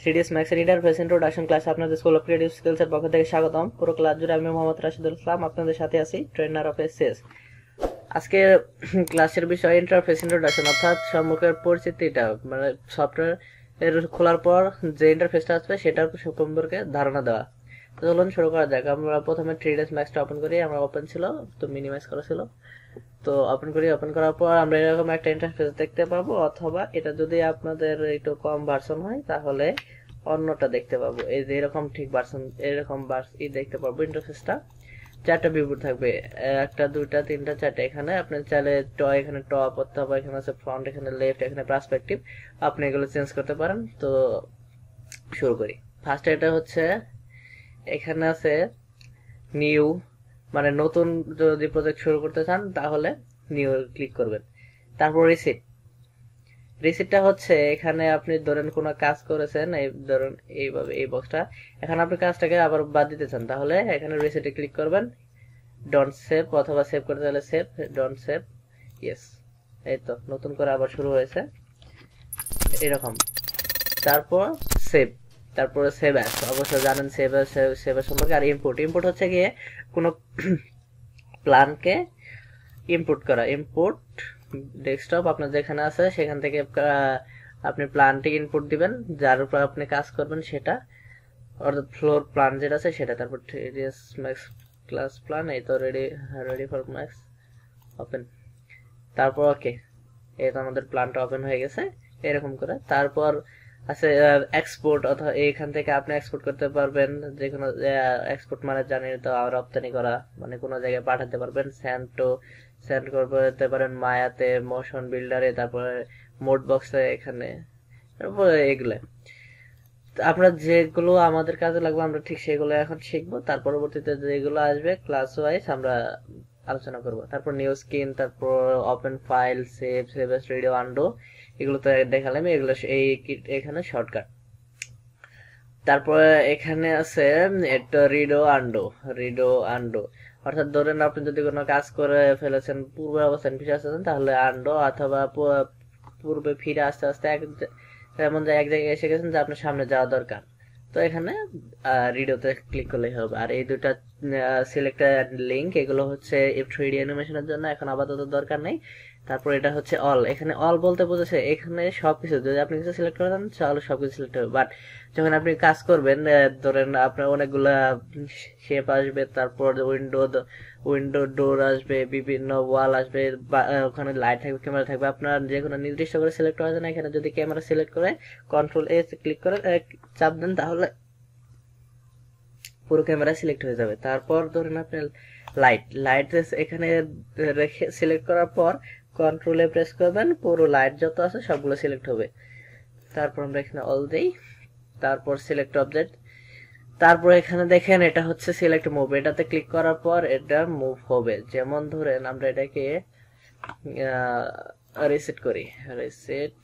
3ds Max এর interface introduction class আপনাদের school of creative skills এর পক্ষ থেকে স্বাগতম। পুরো ক্লাস জুড়ে আমি মোহাম্মদ রাশিদুল ইসলাম আপনাদের সাথে আছি, ট্রেনার অফ এসএস। আজকে ক্লাসের বিষয় ইন্টারফেস ইন্ট্রোডাকশন, অর্থাৎ সম্মুখের পরিচিতিটা, মানে সফটওয়্যার এর খোলার পর যে ইন্টারফেসটা আসবে সেটার সম্পর্কে ধারণা দেওয়া। তো চলুন শুরু করা যাক। আমরা প্রথমে 3ds Max টা ওপেন করি। আমরা ওপেন ছিল, তো মিনিমাইজ করা ছিল, তো ওপেন করি। ওপেন করার পর আমরা এরকম একটা ইন্টারফেস দেখতে পাবো, অথবা এটা যদি আপনাদের একটু কম ভার্সন হয় তাহলে অন্যটা দেখতে পাবো। এই যে এরকম ঠিক ভার্সন, এরকম দেখতে পাবো ইন্টারফেসটা। চারটা ভিউ থাকবে, একটা দুইটা তিনটা চারটা। এখানে আপনি চাইলে এখানে টপ অথবা এখানে আছে ফ্রন্ট, এখানে লেফট, এখানে পার্সপেক্টিভ, আপনি এগুলো চেঞ্জ করতে পারেন। তো শুরু করি। ফার্স্ট এটা হচ্ছে, এখানে আছে নিউ, মানে নতুন যদি প্রজেক্ট শুরু করতে চান তাহলে নিউ ক্লিক করবেন। তারপর রিসিটটা হচ্ছে, এখানে আপনি ধরেন কোনো কাজ করেছেন, এই ধরেন এইভাবে এই বক্সটা, এখানে আপনি কাজটাকে আবার বাদ দিতে চান তাহলে এখানে রিসিটে ক্লিক করবেন। ডন্ট সেভ, অথবা সেভ করতে চাইলে সেভ, ডন্ট সেভ, ইয়েস। এই তো নতুন করে আবার শুরু হয়েছে এরকম। তারপর সেভ, তারপরে সেভ অ্যাস, অবশ্যই জানেন সেভ সেভের সম্পর্কে। আর ইম্পোর্ট হচ্ছে গিয়ে কোনো প্ল্যানকে ইম্পোর্ট করা। ইম্পোর্ট ডেস্কটপ আপনার যেখানে আছে সেখান থেকে আপনি প্ল্যানটি ইনপুট দিবেন, যার উপর আপনি কাজ করবেন সেটা, অর্থাৎ ফ্লোর প্ল্যান যেটা আছে সেটা। তারপর 3ds Max ক্লাস প্ল্যান, এই তো রেডি ফর ম্যাক্স, ওপেন। তারপর ওকে, এই তো আমাদের প্ল্যানটা ওপেন হয়ে গেছে এরকম করে। তারপর আছে এক্সপোর্ট, অথবা এইখান থেকে আপনি এক্সপোর্ট করতে পারবেন যে কোনো। এক্সপোর্ট মানে জানেন তো, রপ্তানি করা, মানে কোনো জায়গায় পাঠাতে পারবেন। সেন্ড করতে পারেন মায়াতে, মোশন বিল্ডারে, তারপরে মোড বক্সে, এখানে, তারপরে এগুলো আমরা যেগুলো আমাদের কাজে লাগবে আমরা ঠিক সেগুলো এখন শিখবো। তার পরবর্তীতে যেগুলো আসবে ক্লাস ওয়াইজ আমরা আলোচনা করব। তারপর নিউ স্ক্রিন, তারপর open file, save S, radio, undo, এগুলো তো দেখালাম। এগুলো এখানে শর্টকাট। তারপরে এখানে আছে একটা রিডো আন্ডো, অর্থাৎ ধরেন আপনি যদি কোনো কাজ করে ফেলেছেন, পূর্বে অবস্থান ফিরে আসতেছেন, তাহলে আন্ডো, অথবা পূর্বে ফিরে আসতে আসতে এমন এক জায়গায় এসে গেছেন যে আপনার সামনে যাওয়া দরকার, তো এখানে রিডোতে ক্লিক করলেই হবে। আর এই দুটা সিলেক্টেড লিঙ্ক, এগুলো হচ্ছে 3D অ্যানিমেশনের জন্য, এখন আপাতত দরকার নেই। তারপর এটা হচ্ছে অল, এখানে অল বলতে বোঝাচ্ছে এখানে সবকিছু, যদি আপনি কিছু সিলেক্ট করে দেন তাহলে সবকিছু সিলেক্ট হবে। বাট যখন আপনি কাজ করবেন, ধরেন আপনার অনেকগুলা শেপ আসবে, তারপর উইন্ডো ডোর আসবে, বিভিন্ন ওয়াল আসবে, ওখানে লাইট থাকবে, ক্যামেরা থাকবে, আপনার যে কোনো নির্দিষ্ট করে সিলেক্ট করা যায় না। এখানে যদি ক্যামেরা সিলেক্ট করে কন্ট্রোল এ ক্লিক করে চাপ দেন তাহলে পুরো ক্যামেরা সিলেক্ট হয়ে যাবে। তারপর ধরেন আপনি লাইট এখানে রেখে সিলেক্ট করার পর কন্ট্রোলে প্রেস করবেন, পুরো লাইট যত আছে সবগুলো সিলেক্ট হবে। তারপর আমরা এখানে অল দেই, তারপর সিলেক্ট অবজেক্ট। তারপর এখানে দেখেন এটা হচ্ছে সিলেক্ট মুভ, এটাতে ক্লিক করার পর এটা মুভ হবে। যেমন ধরেন আমরা এটাকে রিসেট করি, রিসেট,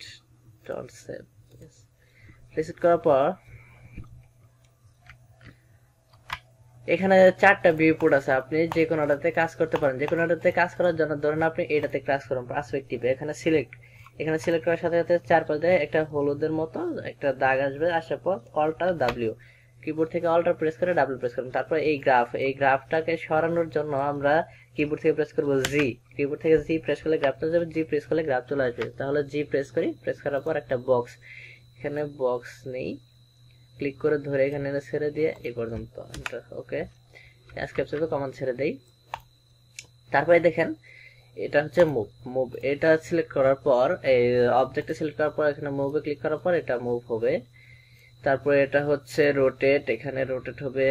ডন্ট সেভ, রিসেট করার পর এখানে চারটা ভিউ পোর্ট আছে, আপনি যে কোনোটাতে কাজ করতে পারেন। যে কোনোটাতে কাজ করার জন্য ধরেন আপনি এটাতে কাজ করুন, পার্সপেক্টিভে, এখানে সিলেক্ট করার সাথে সাথে চারপাশে একটা হলুদের মতো একটা দাগ আসবে, আসার পর অল্টার ডাব্লিউ, কিবোর্ড থেকে অল্টার প্রেস করে ডাব্লিউ প্রেস করুন। তারপর এই গ্রাফটাকে সরানোর জন্য আমরা কিবোর্ড থেকে প্রেস করবো জি, কিবোর্ড থেকে জি প্রেস করলে গ্রাফ চলে যাবে, জি প্রেস করলে গ্রাফ চলে আসবে। তাহলে জি প্রেস করি, প্রেস করার পর একটা বক্স, এখানে বক্স নেই, ক্লিক করে ধরে এখানে ছেড়ে দিয়ে এই পর্যন্ত, ওকে। এসকেপ কমান্ড ছেড়ে দেই। তারপরে দেখেন এটা হচ্ছে মুভ, এটা সিলেক্ট করার পর, এই অবজেক্টে সিলেক্ট করার পর এখানে মুভে ক্লিক করার পর এটা মুভ হবে। তারপরে এটা হচ্ছে রোটেট, এখানে রোটেট হবে।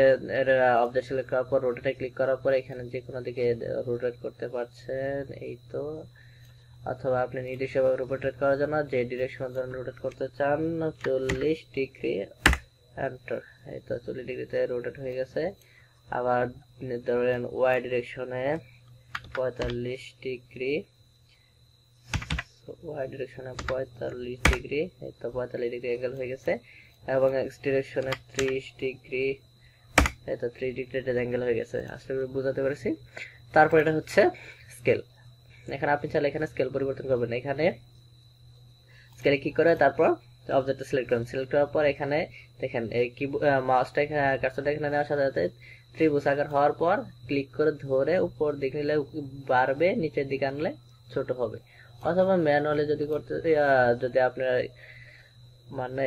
অবজেক্ট সিলেক্ট করার পর রোটেটে ক্লিক করার পর এখানে যে কোনো দিকে রোটেট করতে পারছেন, এই তো। অথবা আপনি নির্দিষ্টভাবে রোটেট করার জন্য যে ডিরেকশন ধরেন রোটেট করতে চান, 40 ডিগ্রি, এন্টার। এই তো 40 ডিগ্রিতে রোটেট হয়ে গেছে। আবার ধরেন ওয়াই ডিরেকশনে 45 ডিগ্রি, ওয়াই ডিরেকশনে 45 ডিগ্রি, এই তো 45 ডিগ্রি অ্যাঙ্গেল হয়ে গেছে। এবং এক্স ডিরেকশনে 30 ডিগ্রি, এই তো 3 ডিগ্রি অ্যাঙ্গেল হয়ে গেছে। আশা করি বুঝাতে পেরেছি। তারপর এটা হচ্ছে স্কেল, এখানে আপনি চাইলে এখানে স্কেল পরিবর্তন করবেন, এখানে স্কেলে ক্লিক করে তারপর অবজেক্টটা সিলেক্ট করুন, সিলেক্ট করার পর এখানে দেখেন এই কি মাউসটা কার্সরটা এখানে নেওয়ার সাথে সাথে ত্রিভুজ আকার হওয়ার পর ক্লিক করে ধরে উপর দিকে নিলে বাড়বে, নিচের দিকে আনলে ছোট হবে। অথবা ম্যানুয়ালি যদি করতে যদি আপনার মানে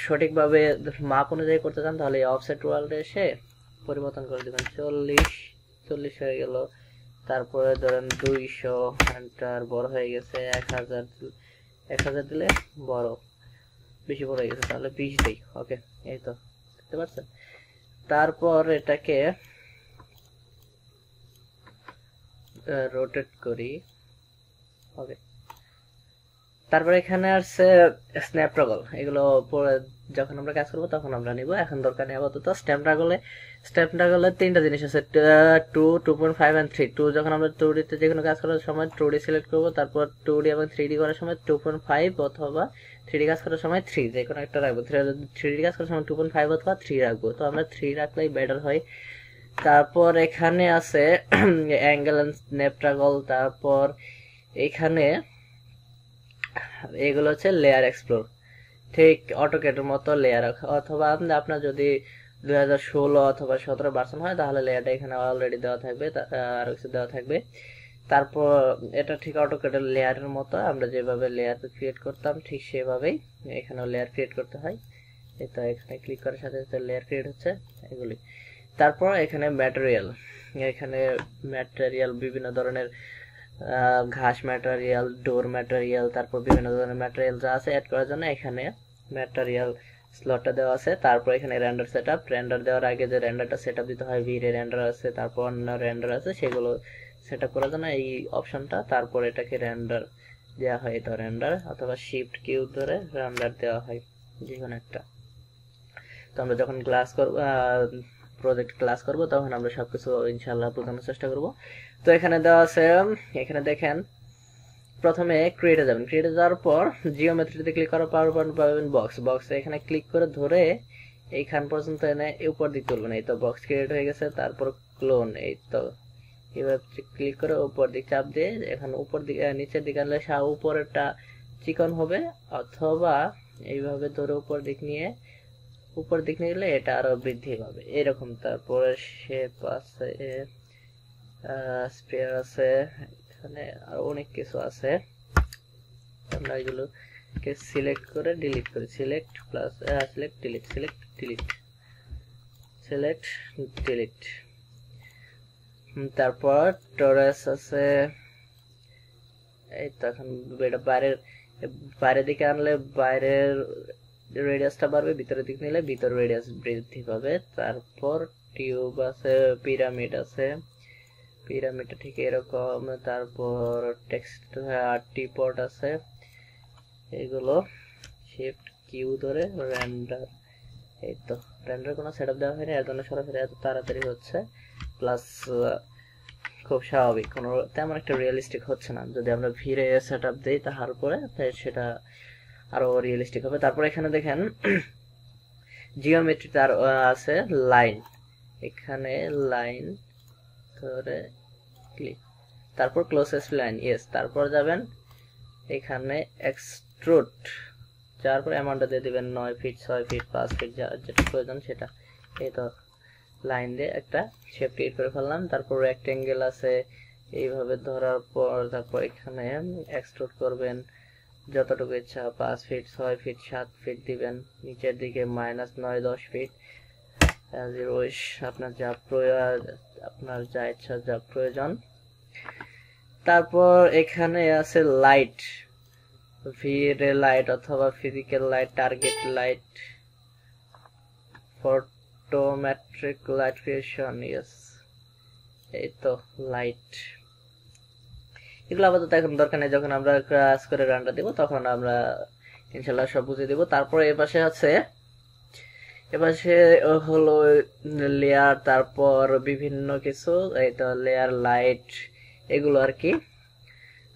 সঠিকভাবে মাপ অনুযায়ী করতে চান তাহলে অফসেট ওয়ার্ল্ডে এসে পরিবর্তন করে দেবেন। 40 হয়ে গেল, তারপরে ধরেন 200, এন্টার, বড় হয়ে গেছে 1000 দিলে বড়, বেশি বড় হয়ে গেছে তাহলে 20 দিই। ওকে, এই তো দেখতে পাচ্ছেন। তারপর এটাকে রোটেট করি। ওকে, তারপর এখানে আসছে স্ন্যাপড্রাগন, এগুলো পরে যখন আমরা কাজ করবো তখন আমরা নিব, এখন দরকার নেই আপাতত। স্ন্যাপড্রাগনে তিনটা জিনিস আছে, 2, 2.5 and 3। 2 যখন আমরা 2D তে যেকোনো কাজ করার সময় 2D সিলেক্ট করব, তারপর 2D এবং 3D করার সময় 2.5 অথবা 3D কাজ করার সময় 3, যে কোনো একটা রাখবো। 3D কাজ করার সময় 2.5 অথবা 3 রাখবো, তো আমরা 3 রাখলেই বেটার হয়। তারপর এখানে আছে অ্যাঙ্গেল এন্ড স্ন্যাপড্রাগন। তারপর এখানে এগুলো হচ্ছে লেয়ার এক্সপ্লোর, ঠিক অটোক্যাডের মতো লেয়ার। অথবা আপনার যদি 2016 অথবা 17 ভার্সন হয় তাহলে লেয়ারটা এখানে অলরেডি দেওয়া থাকবে, আর কিছু দেওয়া থাকবে। তারপর এটা ঠিক অটোক্যাডের লেয়ারের মতো, আমরা যেভাবে লেয়ার ক্রিয়েট করতাম ঠিক সেভাবেই এখানেও লেয়ার ক্রিয়েট করতে হয়। এই তো এখানে ক্লিক করার সাথে সাথে লেয়ার ক্রিয়েট হচ্ছে এগুলি। তারপর এখানে ম্যাটেরিয়াল, এখানে ম্যাটেরিয়াল বিভিন্ন ধরনের ঘাস ম্যাটেরিয়াল, ডোর ম্যাটেরিয়াল, তারপর বিভিন্ন ধরনের ম্যাটেরিয়াল যা আছে অ্যাড করার জন্য এখানে ম্যাটেরিয়াল স্লটটা দেওয়া আছে। তারপর এখানে রেন্ডার সেটআপ, রেন্ডার দেওয়ার আগে যে রেন্ডারটা সেটআপ দিতে হয়, ভিরে রেন্ডার আছে, তারপর অন্য রেন্ডার আছে, সেগুলো সেটআপ করার জন্য এই অপশনটা। তারপর এটাকে রেন্ডার দেওয়া হয়, তো রেন্ডার অথবা শিফট কিউ ধরে রেন্ডার দেওয়া হয় যে কোনো একটা। তো আমরা যখন ক্লাস করব, প্রজেক্ট ক্লাস করব, তখন আমরা সবকিছু ইনশাআল্লাহ বোঝানোর চেষ্টা করব। তো এখানে দেওয়া আছে, এখানে দেখেন প্রথমে ক্রিয়েটে যাবেন, ক্রিয়েটে যাওয়ার পর জিওমেট্রিতে ক্লিক করার পর পাবেন বক্সে এখানে ক্লিক করে ধরে এইখান পর্যন্ত এনে উপর দিকে তুলবেন। এই তো বক্স ক্রিয়েট হয়ে গেছে। তারপর ক্লোন, এই তো এভাবে ক্লিক করে উপর দিক চাপ দিয়ে এখন উপর দিকে নিচের দিকে আনলে উপরেরটা চিকন হবে, অথবা এইভাবে ধরে উপর দিক নিয়ে গেলে এটা আরো বৃদ্ধি পাবে এরকম। তারপরে শেপ আছে, স্পেয়ার আছে, এখানে আরো অনেক কিছু আছে। আমরা এগুলোকে সিলেক্ট করে ডিলিট করি, select plus select delete, select delete, select delete. তারপর টরাস আছে, এই তো এখন এটা বাইরের দিকে আনলে বাইরের রেডিয়াসটা বাড়বে, ভিতরের দিকে নিলে ভিতর রেডিয়াস বৃদ্ধি পাবে। তারপর টিউব আছে, পিরামিড আছে, পিরামিডটা ঠিক এরকম। তারপর টেক্সট টিপট আছে, এগুলো শিফট কিউ ধরে রেন্ডার। এই তো রেন্ডার কোনো সেটআপ দেওয়া হয়নি, এর জন্য সরাসরি এত তাড়াতাড়ি হচ্ছে, প্লাস খুব স্বাভাবিক, কোনো তেমন একটা রিয়েলিস্টিক হচ্ছে না। যদি আমরা ভিড়ে সেটআপ দিই তারপরে সেটা আরো রিয়েলিস্টিক হবে। তারপর এখানে দেখেন জিওমেট্রি তার আছে লাইন, এখানে লাইন ধরে ক্লিক, তারপর ক্লোজেস্ট লাইন, ইয়েস। তারপর যাবেন এখানে এক্সট্রুড, যার পর অ্যামাউন্টটা দিয়ে দিবেন 9 ফিট, 6 ফিট, 5 ফিট, যেটা প্রয়োজন সেটা। এই তো লাইন দিয়ে একটা শেপ ক্রিয়েট করে ফেললাম। তারপর রেক্টেঙ্গেল আছে, এইভাবে ধরার পর তারপর এখানে এক্সট্রুড করবেন যতটুকু ইচ্ছা, 5 ফিট, 6 ফিট, 7 ফিট দিবেন। নিচের দিকে -9, 10 ফিট, আপনার যা ইচ্ছা, যা প্রয়োজন। তারপর এখানে আছে লাইট, ভিরে লাইট অথবা physical light, target light, photometric light creation, yes. এই তো লাইট, এগুলো আপাতত এখন দরকার নেই, যখন আমরা ক্লাস করে রানটা দিব তখন আমরা ইনশাল্লাহ সব বুঝিয়ে দিব। তারপর এপাশে হলো লেয়ার, তারপর বিভিন্ন কিছু, এই তো লেয়ার, লাইট, এগুলো আর কি।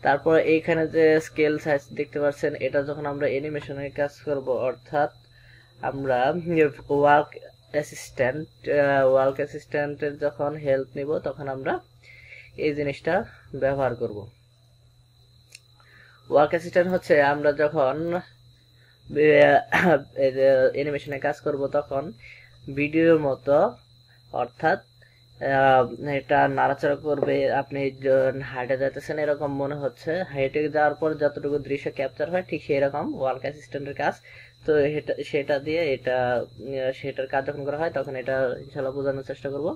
তারপর এইখানে যে স্কেল সাইজ দেখতে পাচ্ছেন, এটা যখন আমরা অ্যানিমেশনের কাজ করব, অর্থাৎ আমরা ওয়ার্ক অ্যাসিস্ট্যান্টের যখন হেল্প নিব তখন আমরা এই জিনিসটা ব্যবহার করব। ওয়ার্ক অ্যাসিস্ট্যান্ট হচ্ছে আমরা যখন অ্যানিমেশনে কাজ করব তখন ভিডিওর মতো, অর্থাৎ এটা নাড়াচাড়া করবে, আপনি হাইটে যাইতেছেন এরকম মনে হচ্ছে, হাইটে যাওয়ার পর যতটুকু দৃশ্য ক্যাপচার হয় ঠিক সেই রকম ওয়ার্ক অ্যাসিস্ট্যান্টের কাজ। তো সেটা দিয়ে এটা সেটার কাজ যখন করা হয় তখন এটা ইনশাল্লাহ বোঝানোর চেষ্টা করব।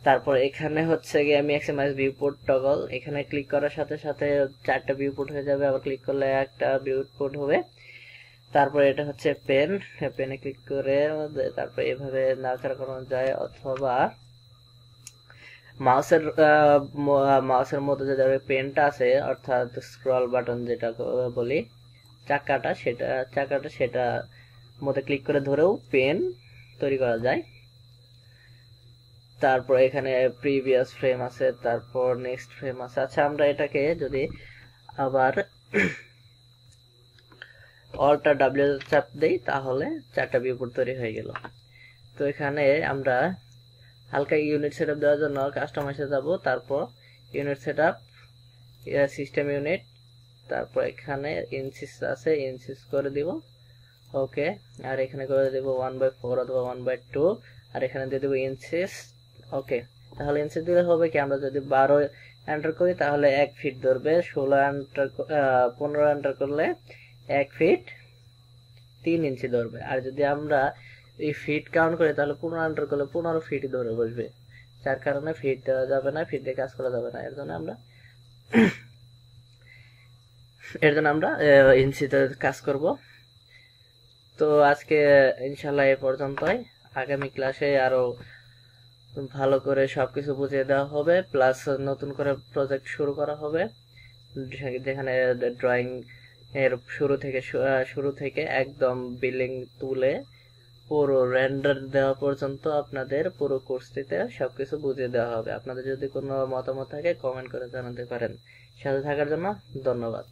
তারপর এখানে হচ্ছে গিয়ে ম্যাক্সিমাইজ ভিউপোর্ট টগল, এখানে ক্লিক করার সাথে সাথে 4টা ভিউপোর্ট হয়ে যাবে, আবার ক্লিক করলে একটা ভিউপোর্ট হবে। তারপর এটা হচ্ছে পেন, পেনে ক্লিক করে তারপর এভাবে নাড়াচাড়া করানো যায়, অথবা মাউসের মাউসের মধ্যে যে পেনটা আছে অর্থাৎ স্ক্রল বাটন যেটা বলি, সেটা মধ্যে ক্লিক করে ধরেও পেন তৈরি করা যায়। তারপর এখানে প্রিভিয়াস ফ্রেম আছে, তারপর নেক্সট ফ্রেম আছে। আচ্ছা, আমরা এটাকে যদি আবার অল্টার ডাব্লিউ চাপ দেই তাহলে 4টা ভিউপোর্ট তৈরি হয়ে গেল। তো এখানে আমরা হালকা ইউনিট সেটআপ দেওয়ার জন্য কাস্টমাইজে যাব, তারপর ইউনিট সেটআপ, সিস্টেম ইউনিট, তারপর এখানে ইনসিস আছে, ইনসিস করে দিব, ওকে। আর এখানে করে দেব 1/4 অথবা 1/2, আর এখানে দিয়ে দেব ইনসিস, ওকে। তাহলে ইনসিস দিলে হবে কি, আমরা যদি 12 এন্টার করি তাহলে 1 ফিট ধরবে, 15 এন্টার করলে 1 ফিট 3 ইঞ্চি ধরবে, আর যদি আমরা এই ফিট কাউন্ট করি তাহলে 15 এন্টার করলে 15 ফিট ধরে বসবে, যার কারণে ফিট দেওয়া যাবে না, ফিট দিয়ে কাজ করা যাবে না। এর জন্য আমরা ইঞ্চিতে কাজ করব। তো আজকে ইনশাল্লাহ এ পর্যন্তই, আগামী ক্লাসে আরো ভালো করে সবকিছু বুঝিয়ে দেওয়া হবে, প্লাস নতুন করে প্রজেক্ট শুরু করা হবে, যেখানে ড্রয়িং এর শুরু থেকে একদম বিল্ডিং তুলে পুরো রেন্ডার দেওয়া পর্যন্ত আপনাদের পুরো কোর্সটিতে সবকিছু বুঝিয়ে দেওয়া হবে। আপনাদের যদি কোনো মতামত থাকে কমেন্ট করে জানাতে পারেন। সাথে থাকার জন্য ধন্যবাদ।